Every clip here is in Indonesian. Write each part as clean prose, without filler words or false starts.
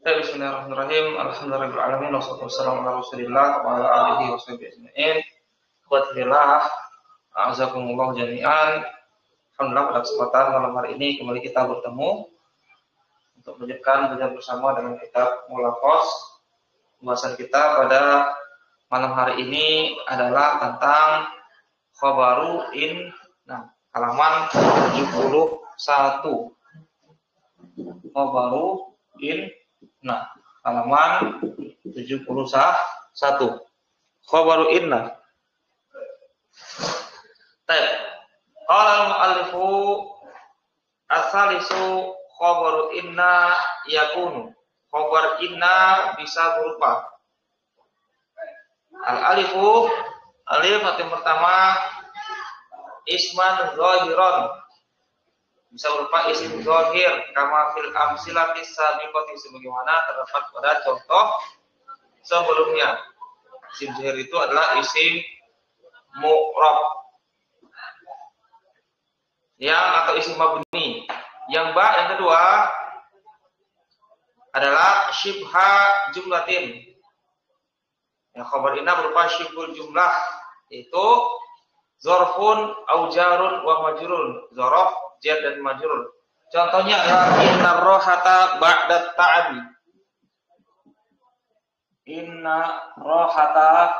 Bismillahirrahmanirrahim. Alhamdulillahirabbil alamin wassalatu wassalamu ala Rasulillah wa ala alihi washabihi ajmain. Ikhwatillah, a'azakumullah jami'an. Alhamdulillah pada kesempatan malam hari ini kembali kita bertemu untuk melanjutkan belajar bersama dengan kitab Mulaqos. Pembahasan kita pada malam hari ini adalah tentang khabaru in. Nah, halaman 71. Khabaru in. Nah, halaman 71. Khabaru inna. Baik. Qala al-mu'allifu asalisu khabaru inna yakunu. Khabar inna bisa berupa al-alifu, alif yang pertama isman zahiron. Bisa berupa isim zahir kama fil amsilatis sabiqati sebagaimana terdapat pada contoh sebelumnya. Isim zahir itu adalah isim mu'rab atau isim mabni. Yang kedua adalah syibha jumlatin. Yang khabar inna berupa syibhul jumlah, yaitu zorfun au jarun wa majrurun. Zorof, jar dan majrur. Contohnya adalah inna rohata ba'da ta'abi. Inna rohata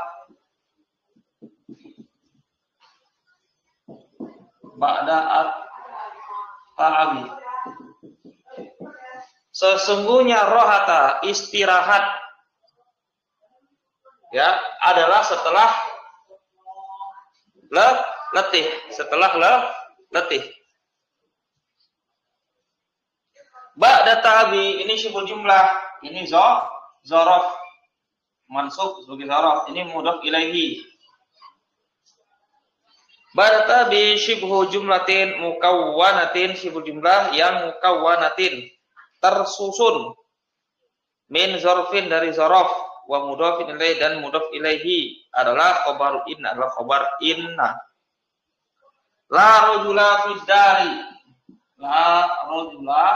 ba'da ta'abi. Sesungguhnya rohata, istirahat, ya, adalah setelah letih, letih. Ba'da ta'abi ini syibhul jumlah, ini zorof, mansub sebagai zorof, ini mudhaf ilaihi. Ba'da ta'abi syibhu jumlatin mukawwanatin, syibhul jumlah yang mukawwanatin, tersusun, min zorfin dari zorof, wa mudhafin ilaihi dan mudhaf ilaihi adalah khabar inna, adalah khabar inna. La rajula fid dari, la rajula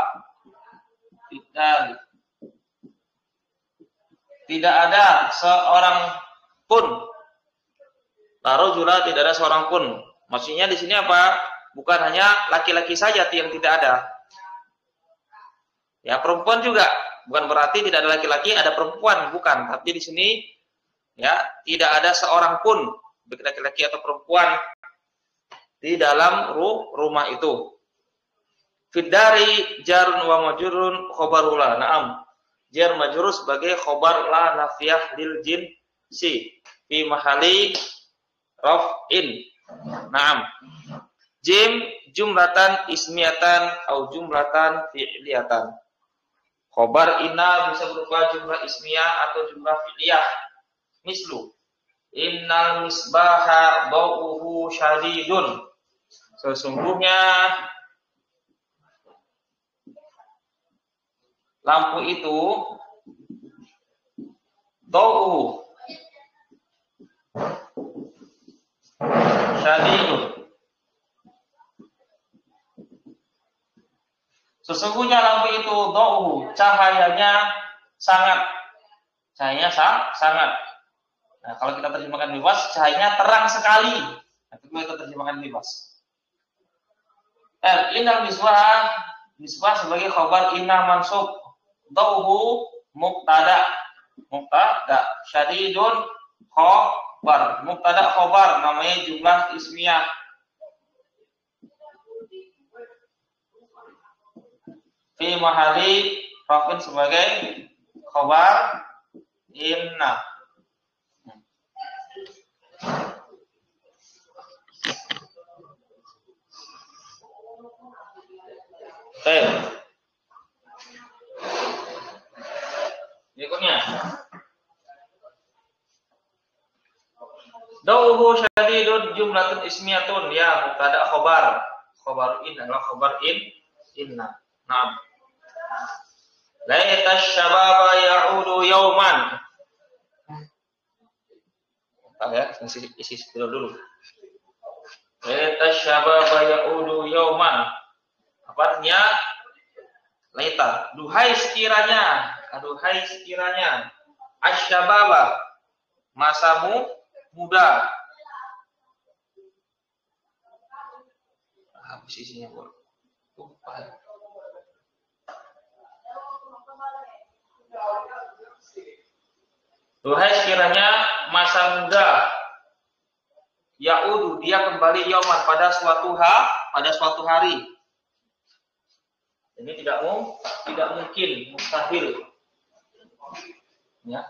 fid dari, tidak ada seorang pun. La rajula, tidak ada seorang pun. Maksudnya di sini apa? Bukan hanya laki-laki saja yang tidak ada. Ya, perempuan juga. Bukan berarti tidak ada laki-laki, ada perempuan, bukan. Tapi di sini ya, tidak ada seorang pun, baik laki-laki atau perempuan di dalam rumah itu. Fiddari jarun wa majrurun khabarul la. Naam. Jar majrur sebagai khabar la nafiyah lil jinsi fi mahali raf'in. Naam. Jim jumlatan ismiyatan au jumlatan fi'liyatan. Khobar inna bisa berupa jumlah ismiyah atau jumlah fi'liyah. Mislu innal misbaha dawuhu syadidun. Sesungguhnya lampu itu dawuhu syadidun. Sesungguhnya lampu itu dawuhu, cahayanya sangat. Cahayanya sangat. Nah, kalau kita terjemahkan bebas, cahayanya terang sekali. Nah, itu kita terjemahkan bebas. Innal misbah sebagai khabar inna mansub. Dawuhu mubtada. Syadidun khabar. Mubtada khabar namanya jumlah ismiyah. Fi mahali rafin sebagai khabar inna. Berikutnya dawuhu syadidun jumlatun ismiyatun, ya mubtada khabar inna adalah khabar inna. Naam. Laita syababa ya'udu yauman. Ya, isi dulu. Laita syababa ya'udu yauman. Apa artinya? laita. Duhai sekiranya asyababa, masamu muda. Apa isinya, Bu? Duhai sekiranya masa muda, yaudu, dia kembali yauman, pada suatu hari. Ini tidak mungkin, mustahil. Ya.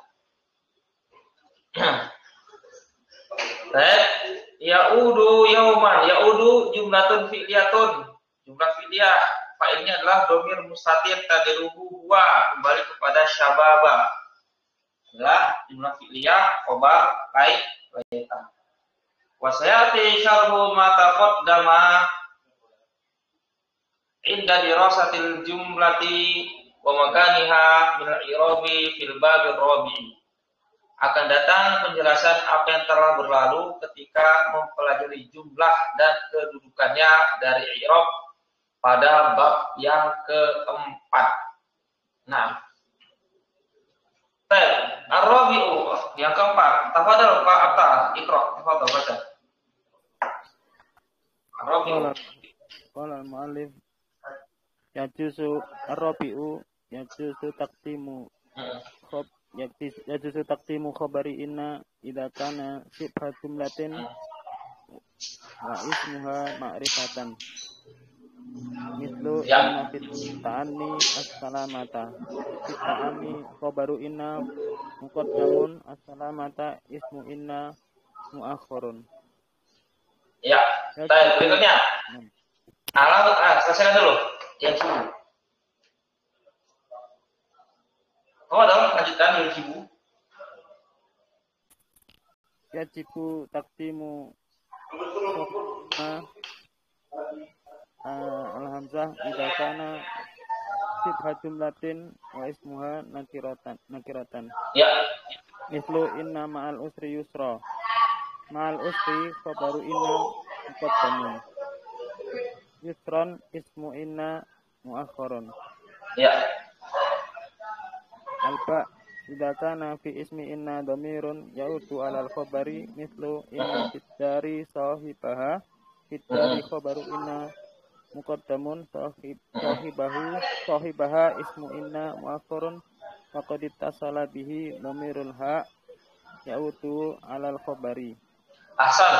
Yaudu yauman, yaudu jumlatun fi'liyatun. Jumlah fi'liyah, fa'ilnya adalah dhamir mustatir tadiruhu huwa, kembali kepada syababa. Adalah jumlah fi'liyah khobar laita. Wa sayati syarhu ma taqaddama inda dirasatil jumlati wa makaniha min al-i'rabi fil babil rabi'. Akan datang penjelasan apa yang telah berlalu ketika mempelajari jumlah dan kedudukannya dari i'rab pada bab yang keempat. Nah, ar-rabi'u, yang keempat. Tafadhal Pak Atta, Iqra, tafadhal baca. Ar-rabi'u. Qala al-mu'allif yajuzu ar-rabi'u yajuzu taqdimu yajuzu taqdimu khabari inna idza kana sibha jumlatin wa ismuha ma'rifatan mislu inna fit ta'anni as-salamata fit ta'anni khabaru inna muqaddamun as-salamata ismu inna muakhkharun. Ya, baik, berikutnya. Selesaikan dulu yang sibuk. Lanjutkan yang sibuk. Yajibu taqdimu al-hamzah idza kana sibha jumlatin wa ismuha nakiratan. Ya. Mislu inna ma'al usri yusra. Ma'al usri khabaru inna muqaddamun. Yusran ismu inna muakhkharun. Ya. Alba idza kana fi ismi inna dhamirun yaudu alal khabari mislu inna fitdari sahibaha fitdari khabaru inna muqaddamun sahibaha ismu inna muakhkharun faqad ittasala bihi dhamirul ha yaudu alal khabari. Ahsan.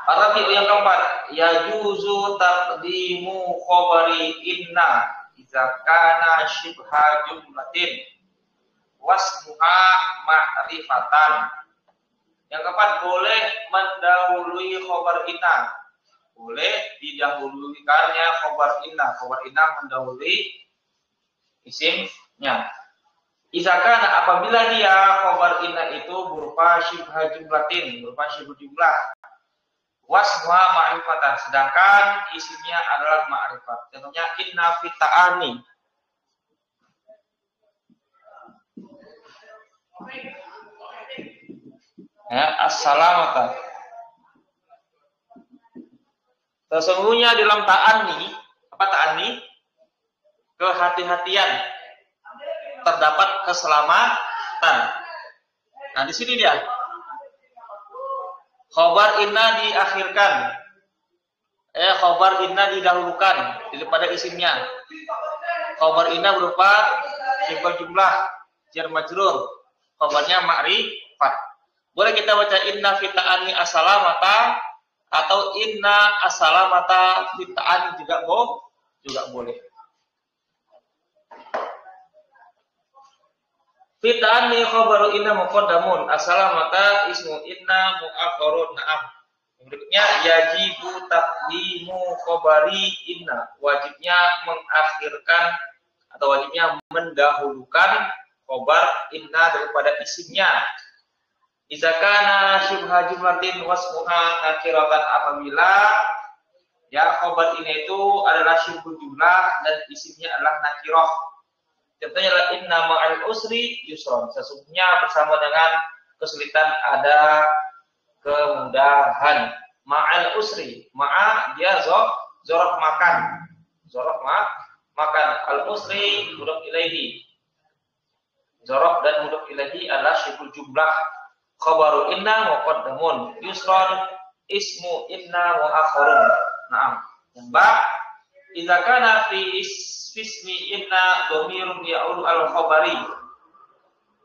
Arabi yang keempat, yajuzu taqdimu khabari inna idza kana shibha jumlatin wasmuha ma'rifatan. Yang keempat, boleh mendahului khabar inna. Boleh didahulukannya khabar inna. Khabar inna mendahului isimnya. Izakana, apabila dia khabar inna itu berupa syibha jumlatin, berupa syibha jumlah. Wasmuha ma'rifatan, sedangkan isimnya adalah ma'rifat. Contohnya inna fita'ani. Ya, as-salamata. Sesungguhnya dalam ta'ani, apa ta'ani? Kehati-hatian. Terdapat keselamatan. Nah, di sini dia. Khabar inna diakhirkan. Khabar inna didahulukan daripada isimnya. Khabar inna berupa sifat jumlah, jar majrur. Khabarnya ma'rifat. Boleh kita baca inna fita'ani as-salamata atau inna as-salamata fita'ani juga boleh. Fita'ani khabaru inna muqaddamun as-salamata ismu inna mu'akhkharun. Na'am. Berikutnya yajibu taqdimu khabari inna, wajibnya mengakhirkan atau wajibnya mendahulukan khabar inna daripada isimnya. Idza kana syibha jumlatin wasmuha nakiratan, apabila ya khabar inna itu adalah syibhu jumlah dan isimnya adalah nakirah. Contohnya adalah inna ma'al usri yusron, sesungguhnya bersama dengan kesulitan ada kemudahan. Ma'al usri, ma'a dia zorof makan, Maka al-usri mudhof ilaihi. Dzaraf dan mudhof ilaihi adalah syibul jumlah. Khabaru inna muqaddamun. Yusron ismu inna mu'akhkharun. Naam. Yang ba, idza kana fi ismi inna dhamirun ya'udu al-khabari.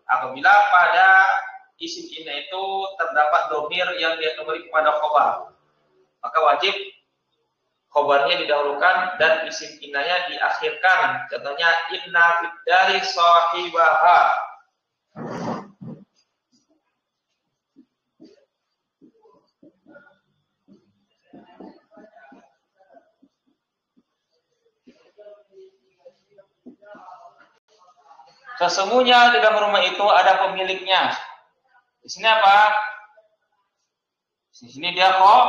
Apabila pada isim inna itu terdapat dhamir yang dia kembali kepada khabar, maka wajib khabarnya didahulukan dan isim innanya diakhirkan. Contohnya inna fid dari sahibaha. Sesungguhnya di dalam rumah itu ada pemiliknya. Di sini apa? Di sini dia kok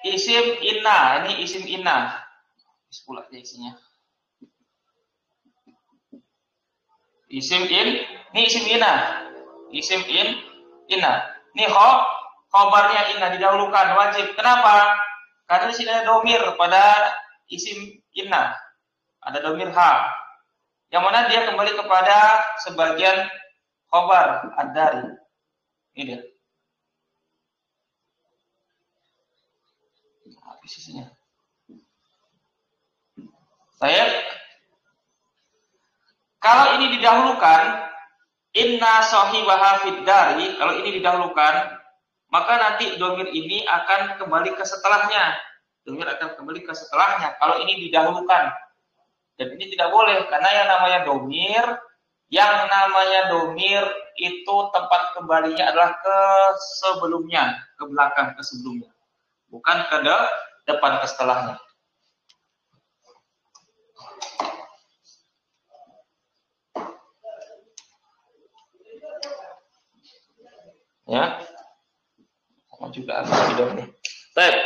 isim inna. Ini isim inna. Pula aja isinya. Isim ini isim inna. Isim inna. Ini khobarnya inna didahulukan wajib. Kenapa? Karena di sini ada domir pada isim inna. Ada domir ha. Yang mana dia kembali kepada sebagian khobar ad-dari. Ini dia. Habis isinya. Kalau ini didahulukan, inna sahibaha fid dari, kalau ini didahulukan, maka nanti domir ini akan kembali ke setelahnya. Domir akan kembali ke setelahnya kalau ini didahulukan. Dan ini tidak boleh karena yang namanya domir itu tempat kembalinya adalah ke sebelumnya, ke belakang, ke sebelumnya, bukan ke depan, ke setelahnya. Ya, sama juga video ini. Baik.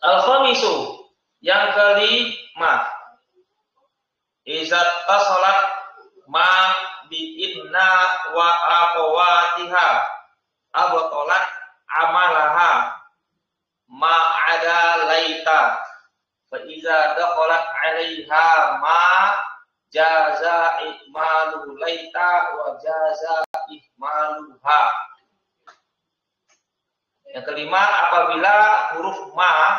Al-khamisu, yang kelima, iza tasalat ma bi inna wa akhawatiha abtalat amalaha ma ada laita fa iza dakhalat 'alaiha ma jaza ihmalu laita wa jaza ihmaluha. Yang kelima, apabila huruf ma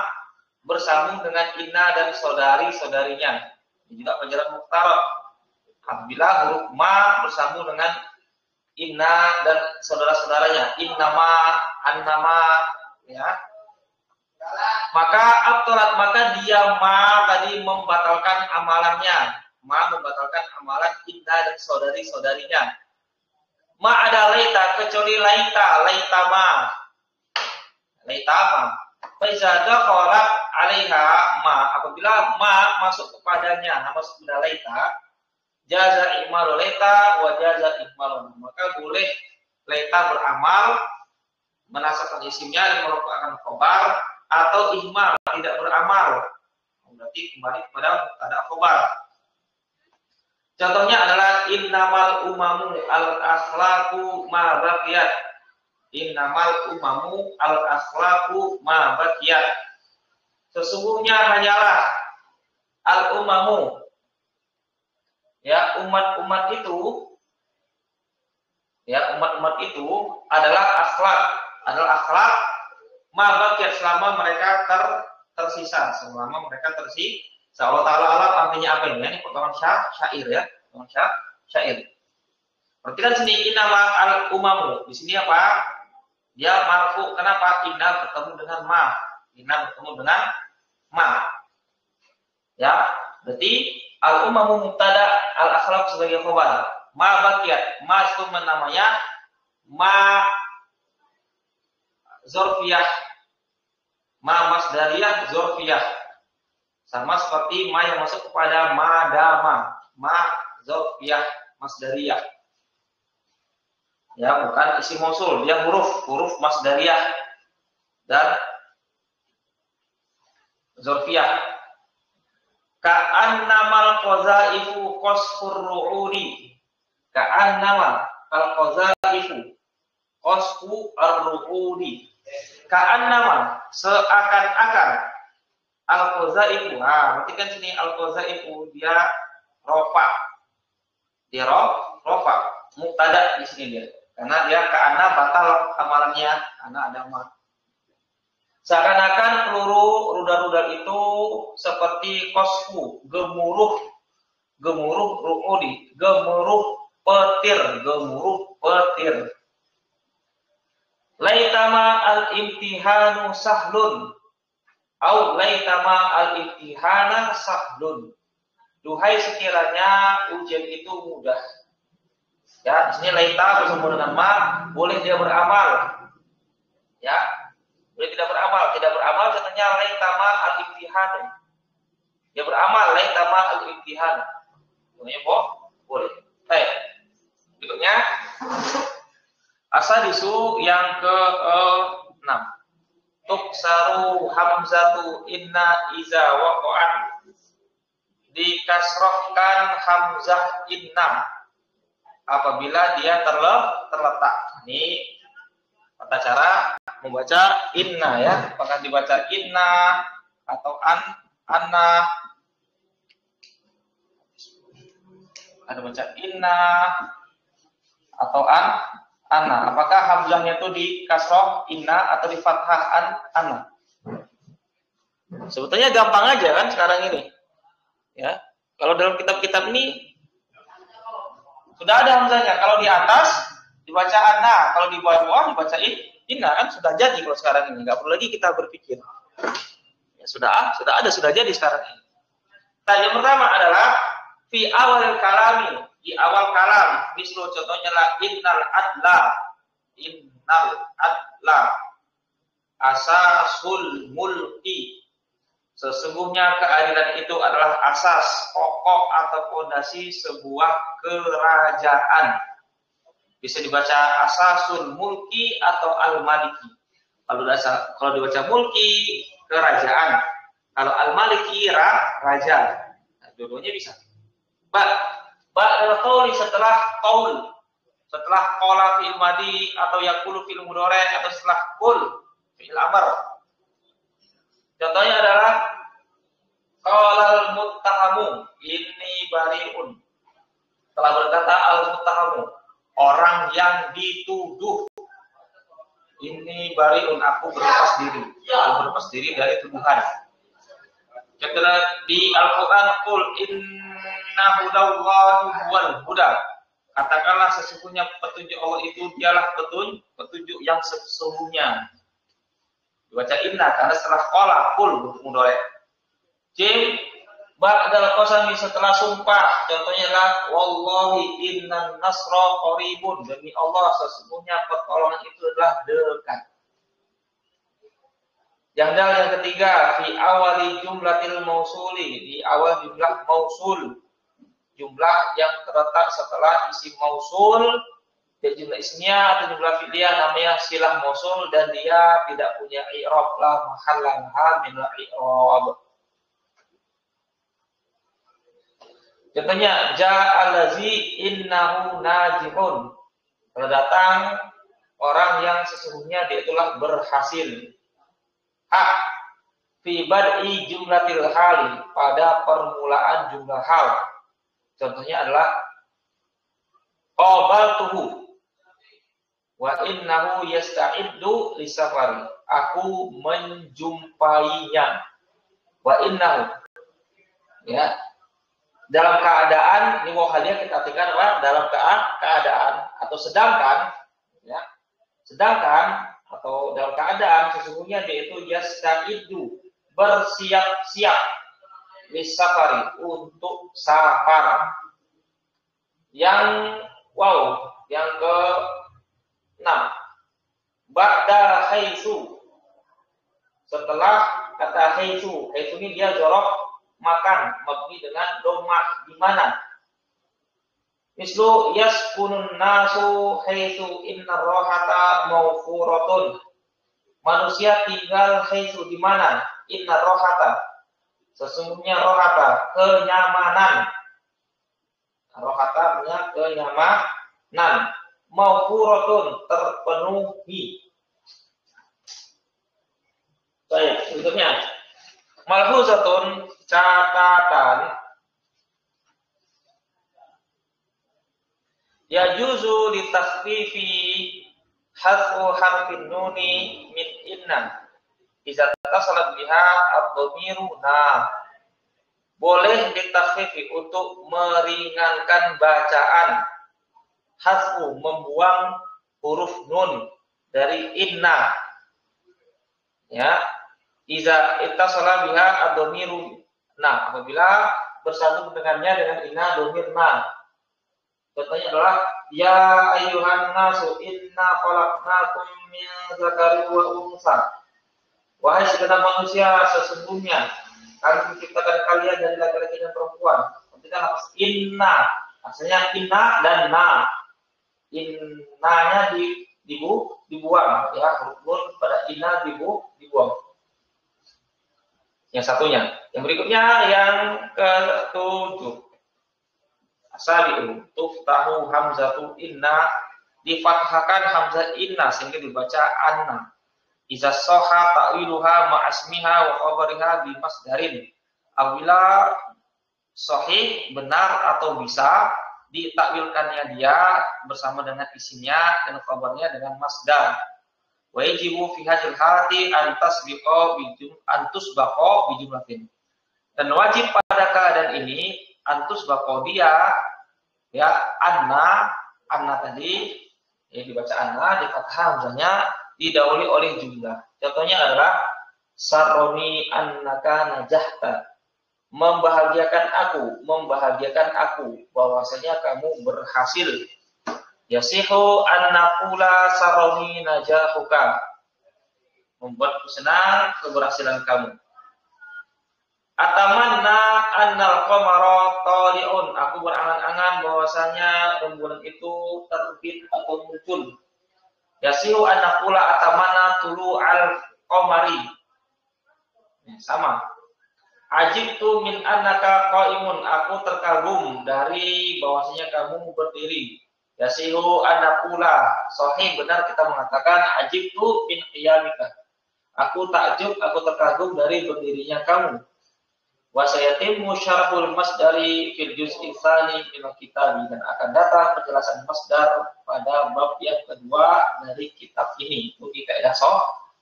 bersambung dengan inna dan saudari-saudarinya. Ini juga pelajaran muqtarab. Apabila huruf ma bersambung dengan inna dan saudara-saudaranya, innama, annama, ya. Maka dia ma tadi membatalkan amalannya. Ma membatalkan amalan inna dan saudari-saudarinya. Ma ada laita kecuali laita ma. Laitama. Faiza dakhalat 'alaiha ma, apabila ma masuk kepadanya, masuk kepada laita, jaza ihmalu laita wa jaza ihmalun. Maka boleh laita beramal menasabkan isimnya dan merupakan khabar, atau ihmal tidak beramal. Berarti kembali kepada mubtada khabar. Contohnya adalah innamal umamu al-akhlaqu ma baqiyat. Innamal umamu al-akhlaqu ma baqiyat. Sesungguhnya hanyalah al-umamu, ya, umat-umat itu adalah akhlak ma baqiyat, selama mereka tersisa. Allah Ta'ala alam artinya apa ini? Ini potongan syair ya, potongan syair. Perhatikan sini innama al-umamu. Di sini apa? Dia marfu. Kenapa? Inna bertemu dengan ma. Inna bertemu dengan ma. Ya, berarti al-umamu mubtada, al-akhlaq sebagai khabar. Ma baqiyat. Ma itu namanya ma zorfiyah. Ma masdariyah zorfiyah. Sama seperti ma yang masuk kepada madama. Ma zorfiyah masdariyah. Ya, bukan isim mausul, dia huruf masdariyah dan zorfiyah. Ka'annamal qazaifu qasfur ru'udi. Ka'annama al qazaifu qasfu ar-ru'udi. ka'annama seakan-akan al-qazaifu. Berarti kan sini al-qazaifu dia rofa. Dia rofa. Mubtada di sini dia. Karena dia ka'anna batal amalannya karena ada ma. Seakan-akan peluru rudal-rudal itu seperti kosfu, gemuruh ru'udi, gemuruh petir. Laitama al-imtihanu sahlun, au laitama al-imtihana sahlun. Duhai sekiranya ujian itu mudah. Ya, di sini laita bersama dengan ma, boleh dia beramal. Ya, boleh tidak beramal contohnya laitama al-imtihanu. Dia beramal laitama al-imtihana. Contohnya boleh. Baik. Berikutnya asadisu yang ke-6. Tuksaru hamzatu inna iza waqa'at. Dikasrohkan hamzah inna apabila dia terletak. Ini tata cara membaca inna ya. Apakah dibaca inna atau anna? Ada baca inna atau anna. Apakah hamzahnya itu di kasroh inna atau di fathah anna? Sebetulnya gampang aja kan sekarang ini. Ya. Kalau dalam kitab-kitab ini sudah ada hamzahnya. Kalau di atas dibaca anna, kalau di bawah dibaca inna kan sudah jadi kalau sekarang ini. Enggak perlu lagi kita berpikir. Ya, sudah jadi sekarang ini. Nah, yang pertama adalah fi awal kalami, di awal kalam. Misal contohnya lah innal adla asasul mulki. Sesungguhnya keadilan itu adalah asas, pokok atau fondasi sebuah kerajaan. Bisa dibaca asasul mulki atau al-maliki. Kalau dibaca mulki, kerajaan. Kalau al-maliki, raja. Nah, dua-duanya bisa. Ba'dal qauli setelah qaul. Setelah qala fi'il madi atau yaqulu fi'il mudhari atau setelah qul fi'il amr. Contohnya adalah qalal muttahamu inni bariun. Telah berkata al-muttahamu, orang yang dituduh. Inni bariun, aku berlepas diri. Aku berlepas diri dari tuduhan. Contohnya di Al-Qur'an qul inna hudallahi wal huda. Katakanlah sesungguhnya petunjuk Allah itu dialah petunjuk yang sesungguhnya. Dibaca inna karena setelah qala qul mudhari. Jim ba'dal qasami setelah sumpah. Contohnya lah wallahi innan nasra qaribun. Demi Allah sesungguhnya pertolongan itu adalah dekat. Yang ketiga fi awali jumlatil mausuli, di awal jumlah mausul. Jumlah yang terletak setelah isim mausul. Dan jumlah ismiyah atau jumlah fi'liyah namanya silah mausul dan dia tidak punya i'rab la mahallanha min al-i'rab. Contohnya ja'alazi innahu najihun. Kalau datang orang yang sesungguhnya dia itulah berhasil. Hak fi bad'i jumlatil hali, pada permulaan jumlah hal. Contohnya adalah qabaltuhu wa innahu yasta'iddu lisafari. Aku menjumpainya. Wa innahu. Ya. Dalam keadaan, ini wahalnya kita artikan apa? Dalam keadaan atau sedangkan, ya. Sedangkan atau dalam keadaan sesungguhnya dia itu yasta'iddu, bersiap-siap lisafari, untuk safar. Yang ke-6 ba'da haitsu, setelah kata haitsu ini dia jorok makan, mabni dengan dhammah di mana. Mislu yaskunun nasu haitsu innar rohata mawfuratun. Manusia tinggal haitsu di mana? Innar rohata, sesungguhnya rohata kenyamanan. Rohata artinya kenyamanan. Mawfuratun terpenuhi. Baik, berikutnya. Malhuzatun, catatan. Yajuzu litakhfifi hadfu harfin nuni min inna. Iza tasalat biha ad-dhamiru na. Boleh ditakhfifi untuk meringankan bacaan. Hadfu, membuang huruf nun dari inna. Ya. Iza ittasala biha ad-dhamiru na. Apabila bersambung dengannya dengan inna dhamir na. Contohnya adalah ya ayyuhan nasu inna khalaqnakum min dzakarin wa unsa. Wahai segenap manusia, sesungguhnya kami menciptakan kalian dari laki-laki dan perempuan. Ketika lafaz inna, asalnya inna dan na. Innanya dibuang, ya, huruf nun pada inna dibuang. Yang satunya. Yang berikutnya yang ke-7. Asabi'u tuftahu hamzatu inna, difathahkan hamzah inna sehingga dibaca anna. Iza soha ta'wiluha ma'asmiha wa khabariha bimasdarin. Apabila sahih, benar atau bisa ditakwilkannya dia bersama dengan isinya dan khabarnya dengan masdar. Wa yajibu fi hadhil halati antusbaqa bijumlatin. Dan wajib pada keadaan ini antus bako dia, ya, anna tadi, ya, dibaca anna, di fathah hamzahnya didahului oleh jumlah. Contohnya adalah saroni annaka najahta, membahagiakan aku bahwasanya kamu berhasil. Yasihu annaqula saroni najahuka, membuatku senang keberhasilan kamu. Atamanna annal qamara tali'un, aku berangan-angan bahwasanya rembulan itu terbit atau muncul. Yasihu annaqula atamanna tulu'al qamari. Sama. Ajibtu min annaka qa'imun, aku terkagum dari bahwasanya kamu berdiri. Yasihu annaqula, sahih benar kita mengatakan ajibtu min qiyamika. Aku takjub, aku terkagum dari berdirinya kamu. Wa sayatimu syarhul masdari fil juz'i tsani min kitab, dan akan datang penjelasan masdar pada bab yang kedua dari kitab ini. Ini kaidah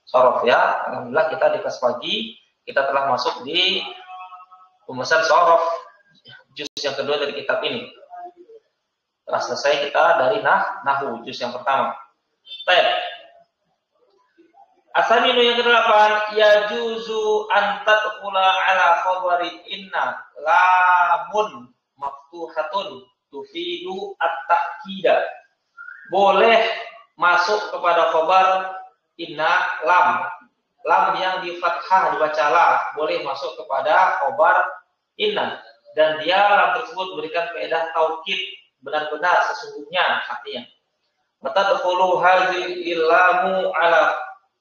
shorof, ya. Alhamdulillah kita di kelas pagi kita telah masuk di pembahasan shorof juz yang kedua dari kitab ini. Telah selesai kita dari nahwu juz yang pertama. Baik. Asaminu yang ke-8, yajuzu an tadkhula ala khabari inna lamun maftuhatun tufidu at-ta'kida. Boleh masuk kepada khabar inna lam yang di fathah dibaca la, boleh masuk kepada khabar inna, dan dia lam tersebut berikan faedah taukid, benar-benar sesungguhnya artinya. Matadkhulu hadhil ilamu ala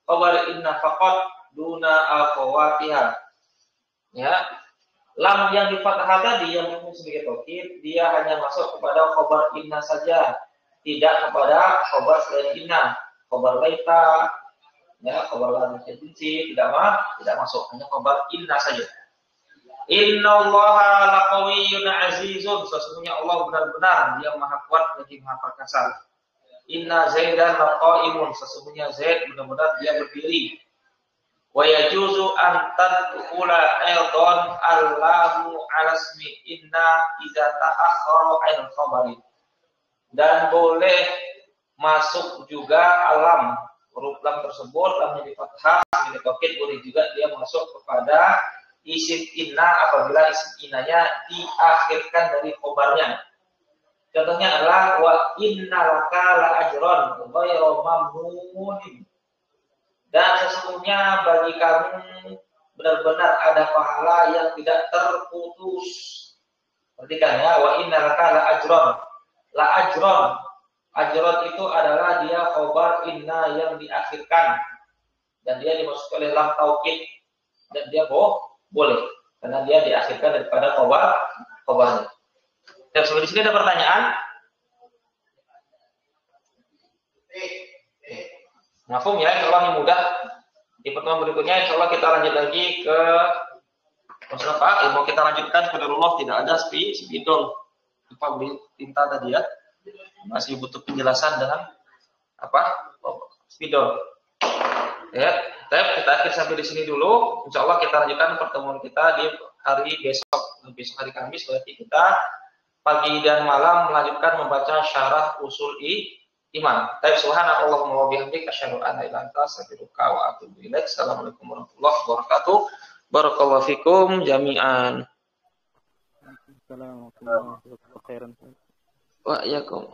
khabar inna faqat duna akhawatiha. Ya. Lam yang di fathah tadi yang sebagai taukid, dia hanya masuk kepada khabar inna saja, tidak kepada khabar selain inna. Khabar laita, ya, khabar lain jinsi tidak masuk, hanya khabar inna saja. Innallaha laqawiyyun azizun, sesungguhnya Allah benar-benar dia maha kuat lagi maha perkasa. Inna Zaidan laqaimun, sesungguhnya Zaid benar-benar dia berdiri. Wa yajuzu an tadkhula aidan allahu ala ismi inna idza ta'akhkhara al khabari. Dan boleh masuk juga alam, huruf lam tersebut lamnya di fathah di taukid, boleh juga dia masuk kepada isim inna apabila isim innanya diakhirkan dari khabarnya. Contohnya adalah wa innalaka la ajron ghairu mamnunin, dan sesungguhnya bagi kamu benar-benar ada pahala yang tidak terputus. Perhatikan ya, wa innalaka la ajron itu adalah dia khabar inna yang diakhirkan dan dia dimasukkan oleh lam taukid, dan dia boleh karena dia diakhirkan daripada khabarnya. Dan sebelum di sini ada pertanyaan. Mafhum ya, kalau ini mudah. Di pertemuan berikutnya insya Allah kita lanjut lagi ke Mustafa. Mau kita lanjutkan ke Darullah, tidak ada spidol. Lupa beli tinta tadi ya. Masih butuh penjelasan dengan apa? Spidol. Ya, kita akhir sampai di sini dulu. Insya Allah kita lanjutkan pertemuan kita di hari besok hari Kamis. Berarti kita pagi dan malam melanjutkan membaca syarah usul iman. Subhanallahumma wa bihamdika asyhadu an la ilaha illa anta astaghfiruka wa atubu ilaik. Assalamualaikum warahmatullahi wabarakatuh. Barakallahu fikum jami'an. Assalamualaikum warahmatullahi wabarakatuh. Wa iyyakum.